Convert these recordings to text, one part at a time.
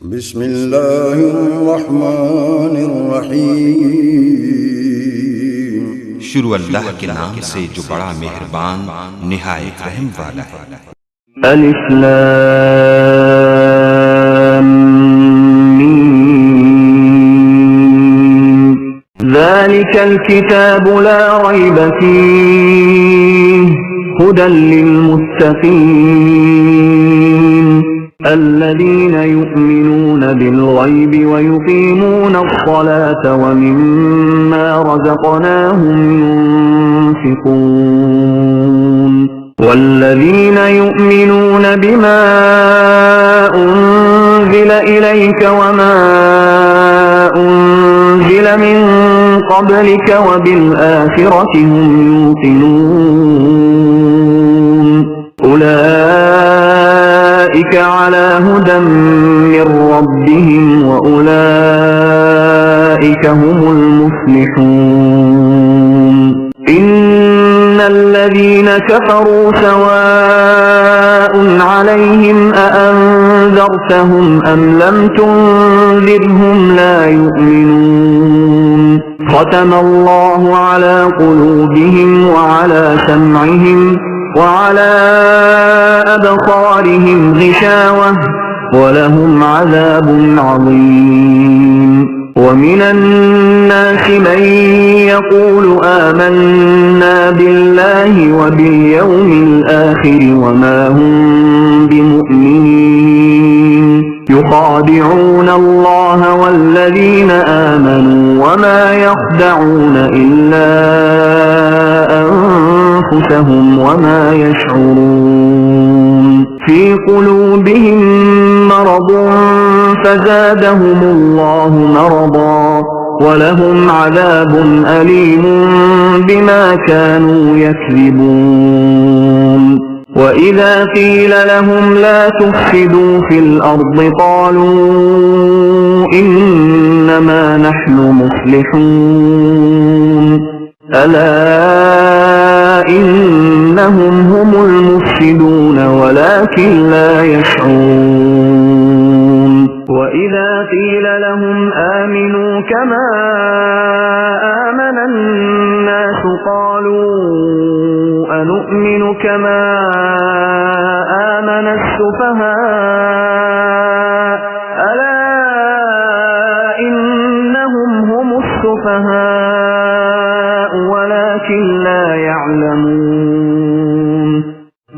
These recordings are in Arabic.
بسم الله الرحمن الرحیم۔ شروع اللہ کے نام سے جو بڑا مہربان نہایت رحم والا ہے۔ الف لام میم ذلك الكتاب لا ريب فيه هدى للمتقين الذين يؤمنون بالغيب ويقيمون الصلاة ومما رزقناهم ينفقون والذين يؤمنون بما أنزل إليك وما أنزل من قبلك وبالآخرة هم يوقنون أولئك على هدى من ربهم وأولئك هم المفلحون إن الذين كفروا سواء عليهم أأنذرتهم أم لم تنذرهم لا يؤمنون ختم الله على قلوبهم وعلى سمعهم وعلى أبصارهم غشاوة ولهم عذاب عظيم ومن الناس من يقول آمنا بالله وباليوم الآخر وما هم بمؤمنين يخادعون الله والذين آمنوا وما يخدعون إلا أنفسهم وما يشعرون في قلوبهم مرض فزادهم الله مرضا ولهم عذاب أليم بما كانوا يكذبون وإذا قيل لهم لا تفسدوا في الأرض قالوا إنما نحن مصلحون ألا إنهم هم المفسدون ولكن لا يشعرون وإذا قيل لهم آمنوا كما آمن الناس قالوا أنؤمن كما آمن السفهاء ألا إنهم هم السفهاء ولكن لا يعلمون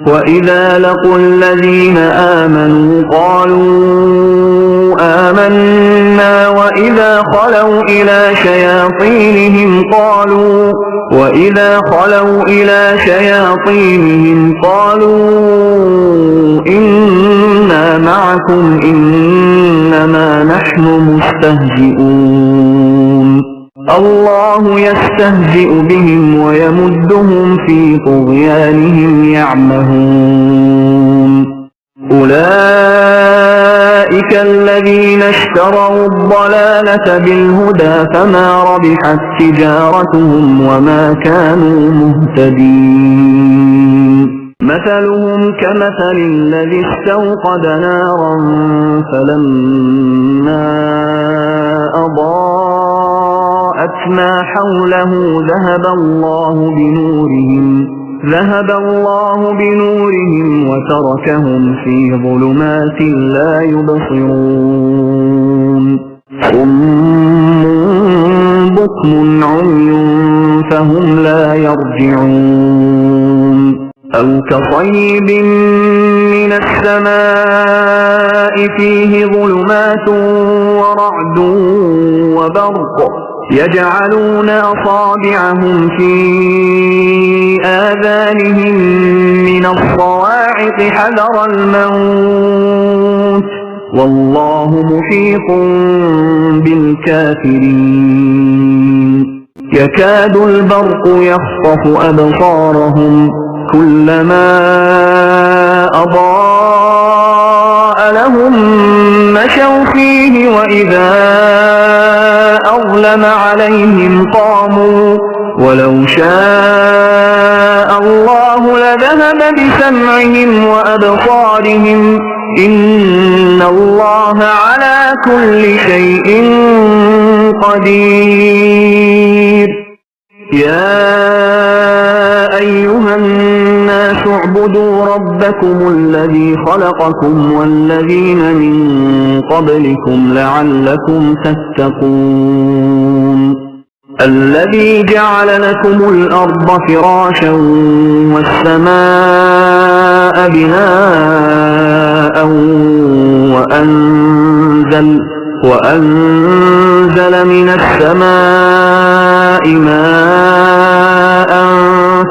وإذا لقوا الذين آمنوا قالوا آمنا وإذا خلوا إلى شياطينهم قالوا إنا معكم إنما نحن مستهزئون الله يستهزئ بهم ويمدهم في طغيانهم يعمهون أولئك الذين اشتروا الضلالة بالهدى فما ربحت تجارتهم وما كانوا مهتدين مثلهم كمثل الذي استوقد نارا فلما أضاءت ما حوله ذهب الله بنورهم وتركهم في ظلمات لا يبصرون صم بكم عمي فهم لا يرجعون أو كصيب من السماء فيه ظلمات ورعد وبرق يجعلون أصابعهم في آذانهم من الصواعق حذر الموت والله محيط بالكافرين يكاد البرق يخطف أبصارهم كلما أضاء لهم مشوا فيه وإذا أظلم عليهم قاموا ولو شاء الله لذهب بسمعهم وأبصارهم إن الله على كل شيء قدير. يا أيها الناس اعبدوا ربكم الذي خلقكم والذين من قبلكم لعلكم تتقون. الذي جعل لكم الأرض فراشا والسماء بناء وأنزل من السماء ماء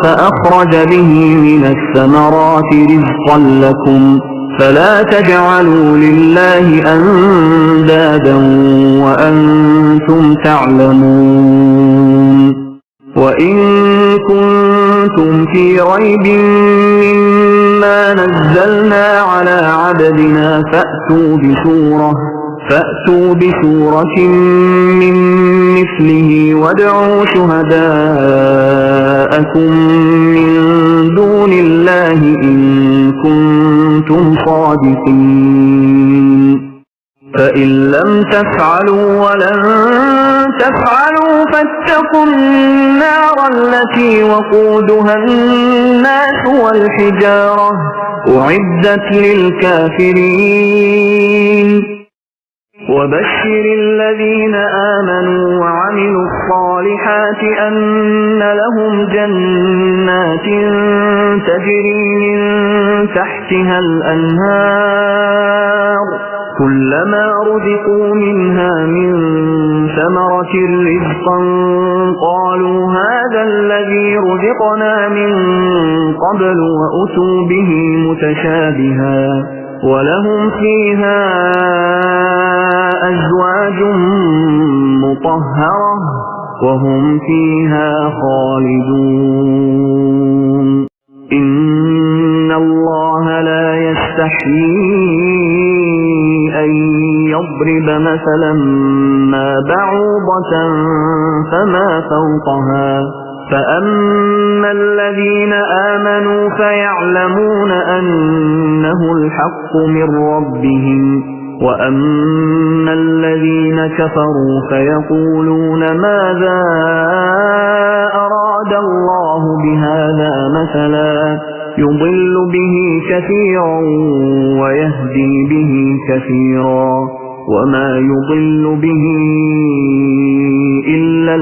فأخرج به من الثمرات رزقا لكم فلا تجعلوا لله أندادا وأنتم تعلمون. وإن كنتم في ريب مما نزلنا على عبدنا فأتوا بسورة من مثله وادعوا شهداءكم من دون الله إن كنتم صادقين. فإن لم تفعلوا ولن تفعلوا فاتقوا النار التي وقودها الناس والحجارة أعدت للكافرين. وبشر الذين آمنوا وعملوا الصالحات أن لهم جنات تجري من تحتها الأنهار كلما رزقوا منها من ثمرة رزقا قالوا هذا الذي رزقنا من قبل وأتوا به متشابها ولهم فيها أزواج مطهرة وهم فيها خالدون. إن الله لا يستحيي أن يضرب مثلا ما بعوضة فما فوقها فأما الذين آمنوا فيعلمون أنه الحق من ربهم وأما الذين كفروا فيقولون ماذا أراد الله بهذا مثلا يضل به كثيرا ويهدي به كثيرا وما يضل به إلا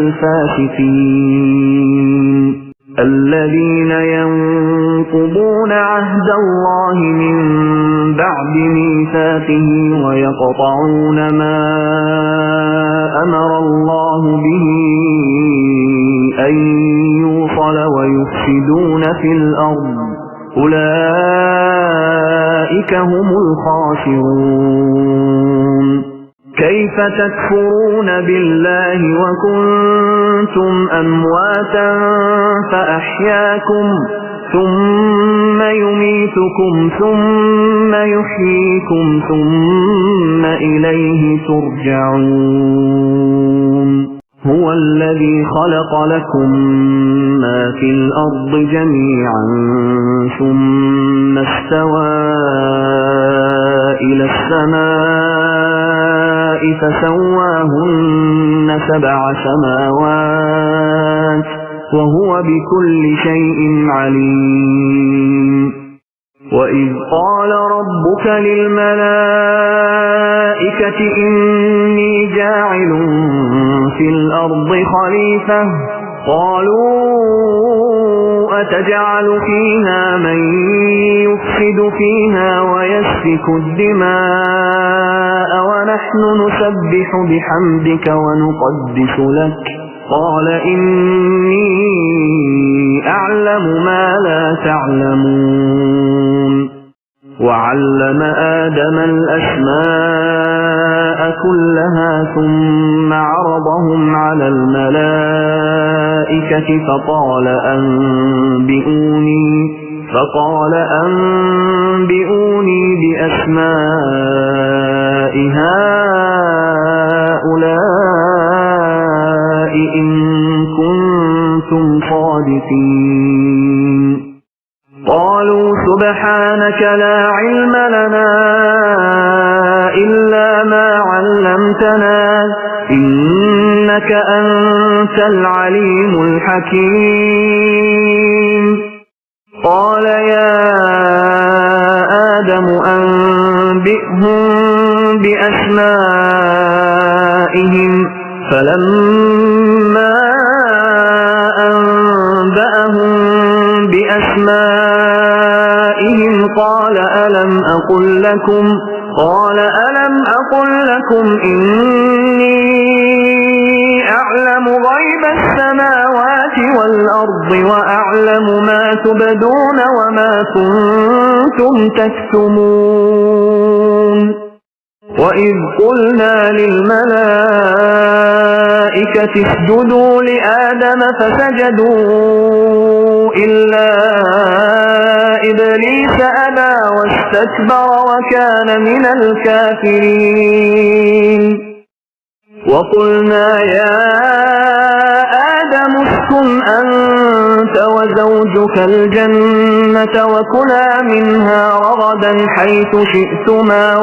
الفاسقين الذين ينقضون عهد الله من بعد ميثاقه ويقطعون ما أمر الله به أن يوصل ويفسدون في الأرض أولئك هم الخاسرون. كيف تكفرون بالله وكنتم أمواتا فأحياكم ثم يميتكم ثم يحييكم ثم إليه ترجعون. هو الذي خلق لكم ما في الأرض جميعا ثم استوى إلى السماء فسواهن 7 سماوات وهو بكل شيء عليم. وإذ قال ربك للملائكة إني جاعل في الأرض خليفة قالوا أتجعل فيها من يفسد فيها ويسفك الدماء ونحن نسبح بحمدك ونقدس لك قال إني أعلم ما لا تعلمون. وعلم آدم الأسماء كلها ثم عرضهم على الملائكة فقال أنبئوني بأسماء هؤلاء إن كنتم صادقين. قالوا سبحانك لا علم لنا إلا ما علمتنا إنك أنت العليم الحكيم قال يا آدم أنبئهم بأسمائهم فلما أنبأهم بأسمائهم قال ألم أقل لكم إني أعلم غيب السماوات والأرض وأعلم ما تبدون وما كنتم تكتمون وإذ قلنا للملائكة اسجدوا لآدم فسجدوا إلا إبليس أبى واستكبر وكان من الكافرين وقلنا يا آدم اسكن أنت وزوجك الجنة وكلا منها رغدا حيث شئتما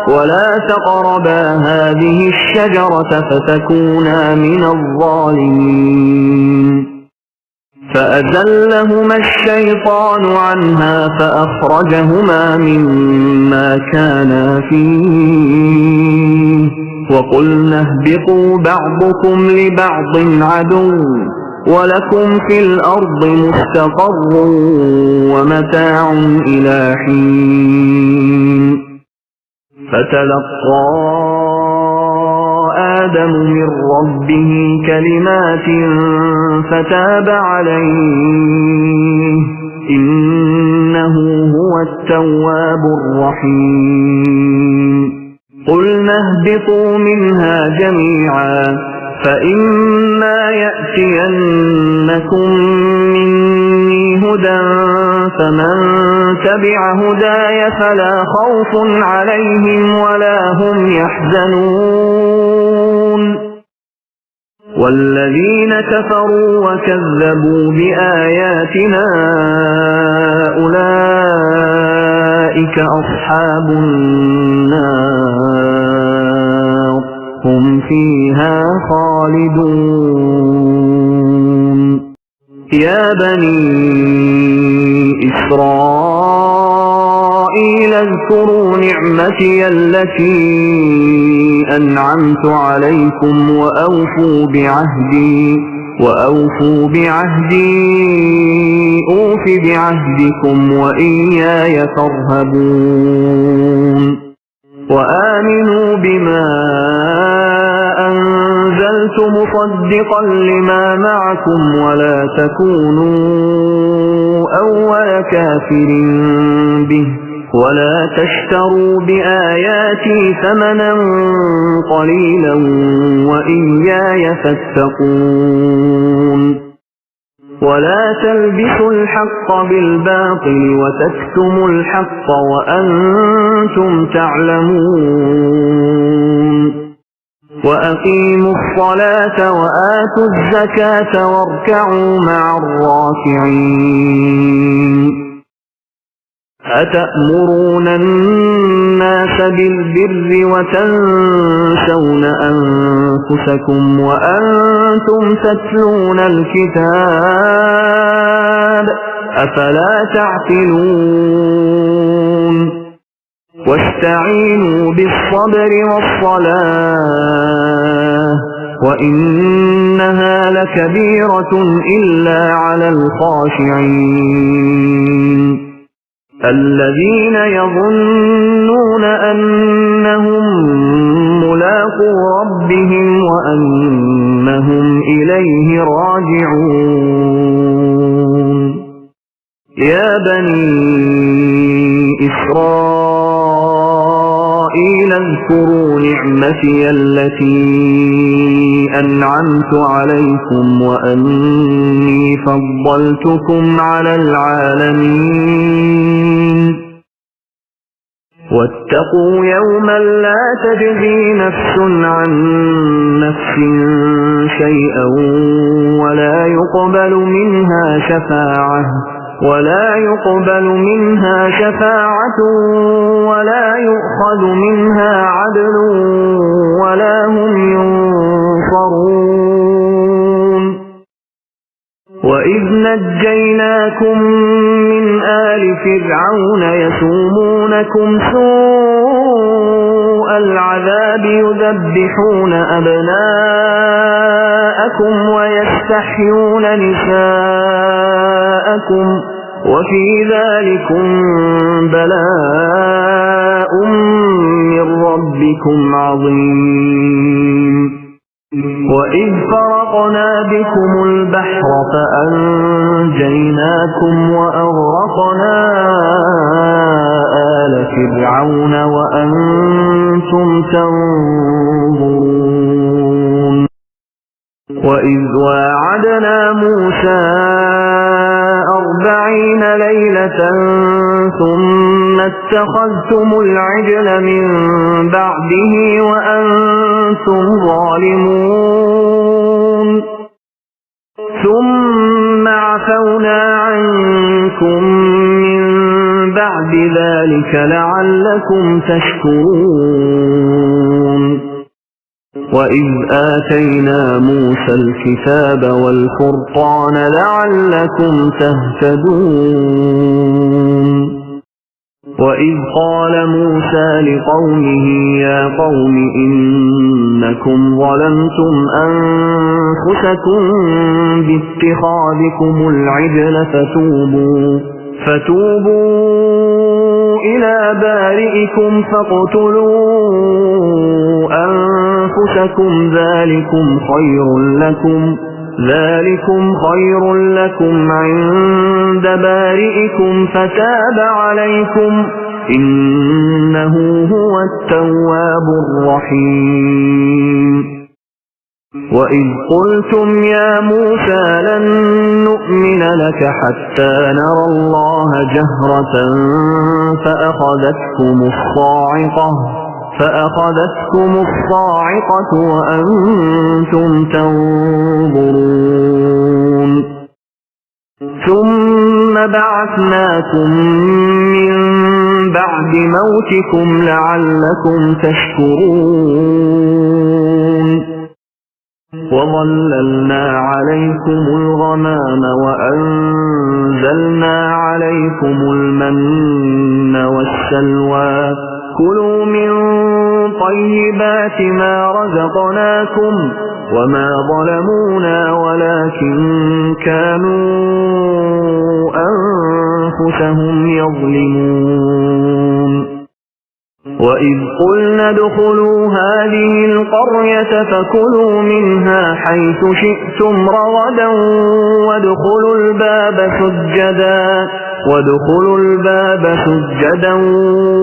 ولا تقربا هذه الشجرة فتكونا من الظالمين فأزلهما الشيطان عنها فأخرجهما مما كانا فيه وقلنا اهبطوا بعضكم لبعض عدو ولكم في الأرض مستقر ومتاع إلى حين فتلقى آدم من ربه كلمات فتاب عليه إنه هو التواب الرحيم قلنا اهبطوا منها جميعا فإما يأتينكم مني هدى فمن تبع هداي فلا خوف عليهم ولا هم يحزنون والذين كفروا وكذبوا بآياتنا أولئك أصحاب النار هم فيها خالدون يا بني إسرائيل اذكروا نعمتي التي أنعمت عليكم وأوفوا بعهدي أوف بعهدكم وإياي فارهبون وآمنوا بما أنزلت مصدقا لما معكم ولا تكونوا أول كافر به ولا تشتروا بآياتي ثمنا قليلا وإياي فاتقون ولا تلبسوا الحق بالباطل وتكتموا الحق وأنتم تعلمون وأقيموا الصلاة وآتوا الزكاة واركعوا مع الراكعين أتأمرون الناس بالبر وتنسون أنفسكم وأنتم تتلون الكتاب أفلا تعقلون واستعينوا بالصبر والصلاة وإنها لكبيرة إلا على الخاشعين الذين يظنون أنهم ملاقو ربهم وأنهم إليه راجعون يا بني إسرائيل اذكروا نعمتي التي أنعمت عليكم وأني فضلتكم على العالمين واتقوا يوما لا تجزي نفس عن نفس شيئا ولا يقبل منها شفاعة ولا يقبل منها شفاعة ولا يؤخذ منها عدل ولا هم ينصرون وإذ نجيناكم من آل فرعون يسومونكم سوء العذاب يذبحون أبناءكم ويستحيون نساءكم وفي ذلكم بلاء من ربكم عظيم وإذ فرقنا بكم البحر فأنجيناكم وأغرقنا آل فرعون وأنتم تنظرون وإذ واعدنا موسى 40 ليلة ثم اتخذتم العجل من بعده وأنتم ظالمون ثم عفونا عنكم من بعد ذلك لعلكم تشكرون وإذ آتينا موسى الكتاب والفرقان لعلكم تهتدون وإذ قال موسى لقومه يا قوم إنكم ظلمتم أنفسكم باتخاذكم العجل فتوبوا إلى بارئكم فاقتلوا أنفسكم ذلكم خير لكم عند بارئكم فتاب عليكم إنه هو التواب الرحيم وإذ قلتم يا موسى لن نؤمن لك حتى نرى الله جهرة فأخذتكم الصاعقة وأنتم تنظرون ثم بعثناكم من بعد موتكم لعلكم تشكرون وظللنا عليكم الغمام وأنزلنا عليكم المن والسلوى كلوا من طيبات ما رزقناكم وما ظلمونا ولكن كانوا أنفسهم يظلمون وإذ قلنا ادخلوا هذه القرية فكلوا منها حيث شئتم رغدا وادخلوا الباب سجدا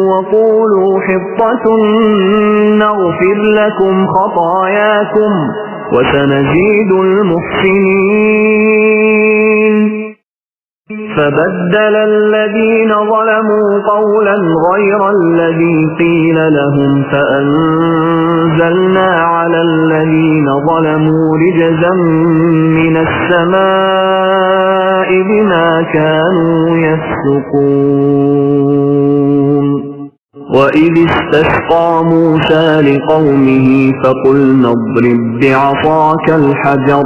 وقولوا حطة نغفر لكم خطاياكم وسنزيد المحسنين فبدل الذين ظلموا قولا غير الذي قيل لهم فأنزلنا على الذين ظلموا رجزا من السماء بما كانوا يفسقون وإذ استسقى موسى لقومه فقلنا اضرب بعصاك الحجر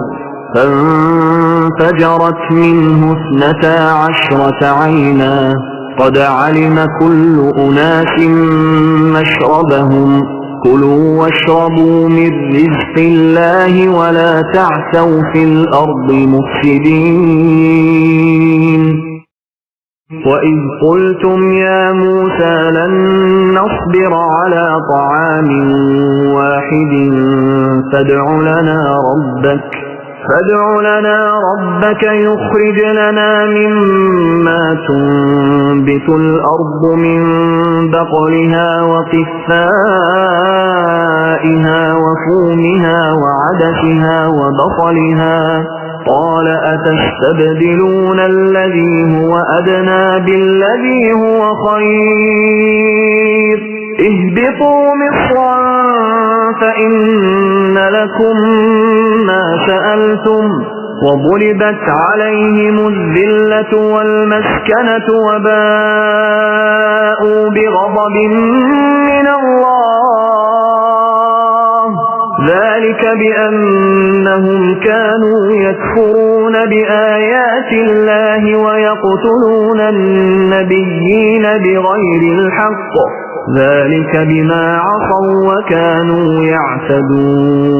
فانفجرت منه 12 عينا قد علم كل أناس مشربهم كلوا واشربوا من رزق الله ولا تعثوا في الأرض مفسدين وإذ قلتم يا موسى لن نصبر على طعام واحد فادع لنا ربك يخرج لنا مما تنبت الأرض من بقلها وقثائها وفومها وعدسها وبصلها قال أتستبدلون الذي هو أدنى بالذي هو خير اهبطوا مصرا فإن لكم ما سألتم وضربت عليهم الذلة والمسكنة وباءوا بغضب من الله ذلك بأنهم كانوا يكفرون بآيات الله ويقتلون النبيين بغير الحق ذلك بما عصوا وكانوا يعتدون